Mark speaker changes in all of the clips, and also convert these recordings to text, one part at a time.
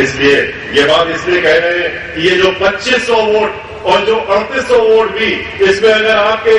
Speaker 1: इसलिए ये बात इसलिए कह रहे हैं कि ये जो 2500 वोट और जो 3800 वोट भी, इसमें अगर आपके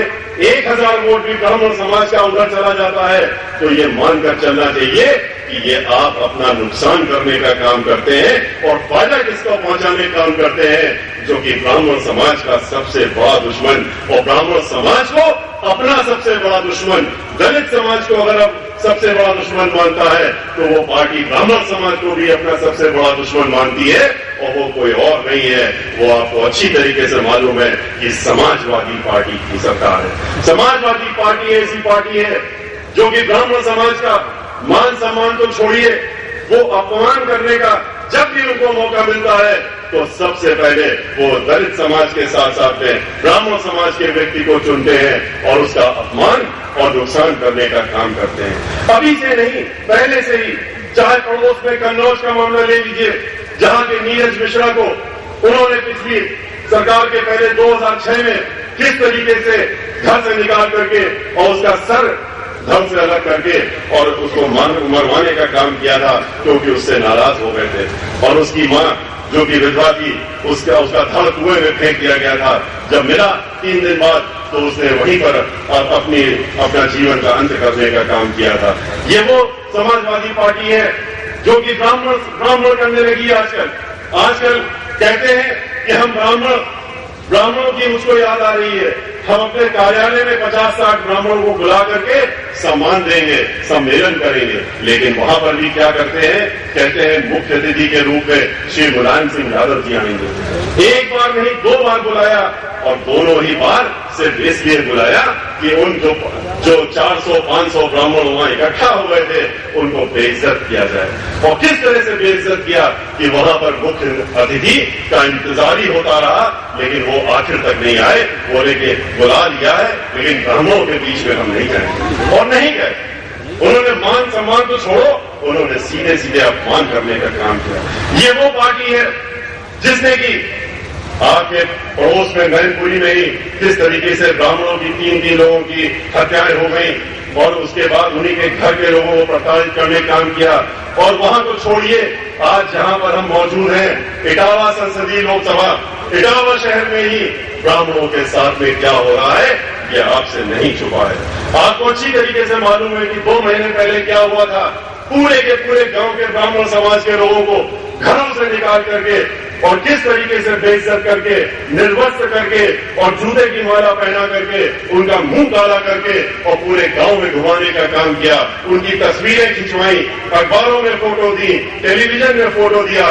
Speaker 1: 1000 वोट भी ब्राह्मण समाज का उधर चला जाता है तो ये मानकर चलना चाहिए कि ये आप अपना नुकसान करने का काम करते हैं और फायदा किसको पहुंचाने का काम करते हैं, जो कि ब्राह्मण समाज का सबसे बड़ा दुश्मन, और ब्राह्मण समाज को अपना सबसे बड़ा दुश्मन, दलित समाज को अगर अब सबसे बड़ा दुश्मन मानता है तो वो पार्टी ब्राह्मण समाज को भी अपना सबसे बड़ा दुश्मन मानती है, और वो कोई और नहीं है, वो आपको अच्छी तरीके से मालूम है कि समाजवादी पार्टी की सरकार है। समाजवादी पार्टी ऐसी पार्टी है जो कि ब्राह्मण समाज का मान सम्मान तो छोड़िए, वो अपमान करने का जब भी उनको मौका मिलता है तो सबसे पहले वो दलित समाज के साथ साथ में ब्राह्मण समाज के व्यक्ति को चुनते हैं और उसका अपमान और नुकसान करने का काम करते हैं। अभी से नहीं, पहले से ही, चाहे पड़ोस में कन्नौज का मामला ले लीजिए, जहां के नीरज मिश्रा को उन्होंने पिछली सरकार के पहले 2006 में किस तरीके से घर से निकाल करके और उसका सर धर्म से अलग करके और उसको मरवाने का काम किया था, क्योंकि उससे नाराज हो गए थे, और उसकी मां जो कि विधवा थी उसका धड़ कुएं में फेंक दिया गया था। जब मिला 3 दिन बाद तो उसने वहीं पर अपना जीवन का अंत करने का काम किया था। ये वो समाजवादी पार्टी है जो कि ब्राह्मण करने लगी आजकल कहते हैं कि हम ब्राह्मणों की मुझको याद आ रही है, हम अपने कार्यालय में 50-60 ब्राह्मणों को बुला करके सम्मान देंगे, सम्मेलन करेंगे, लेकिन वहां पर भी क्या करते हैं, कहते हैं मुख्य अतिथि के रूप में श्री मुलायम सिंह यादव जी आएंगे। एक बार नहीं 2 बार बुलाया, और दोनों ही बार सिर्फ इसलिए बुलाया कि उन जो 400-500 ब्राह्मण वहां इकट्ठा हो गए थे उनको बेइज्जत किया जाए। और किस तरह से बेइज्जत किया कि वहां पर मुख्य अतिथि का इंतजार ही होता रहा, लेकिन वो आखिर तक नहीं आए। बोले कि बुला लिया है लेकिन ब्राह्मणों के बीच में हम नहीं जाएंगे, और नहीं गए। उन्होंने मान सम्मान तो छोड़ो, उन्होंने सीधे सीधे अपमान करने का काम किया। ये वो पार्टी है जिसने की आपके पड़ोस में मैनपुरी में ही किस तरीके से ब्राह्मणों की 3 लोगों की हत्याएं हो गई, और उसके बाद उन्हीं के घर के लोगों को प्रताड़ित करने का काम किया। और वहां को छोड़िए, आज जहां पर हम मौजूद हैं, इटावा संसदीय लोकसभा, इटावा शहर में ही ब्राह्मणों के साथ में क्या हो रहा है ये आपसे नहीं छुपा है। आपको अच्छी तरीके से मालूम है कि 2 महीने पहले क्या हुआ था। पूरे के पूरे गांव के ब्राह्मण समाज के लोगों को घरों से निकाल करके और किस तरीके से बेइज्जत करके, निर्वस्त्र करके और जूते की माला पहना करके, उनका मुंह काला करके और पूरे गांव में घुमाने का काम किया। उनकी तस्वीरें खिंचवाई, अखबारों में फोटो दी, टेलीविजन में फोटो दिया।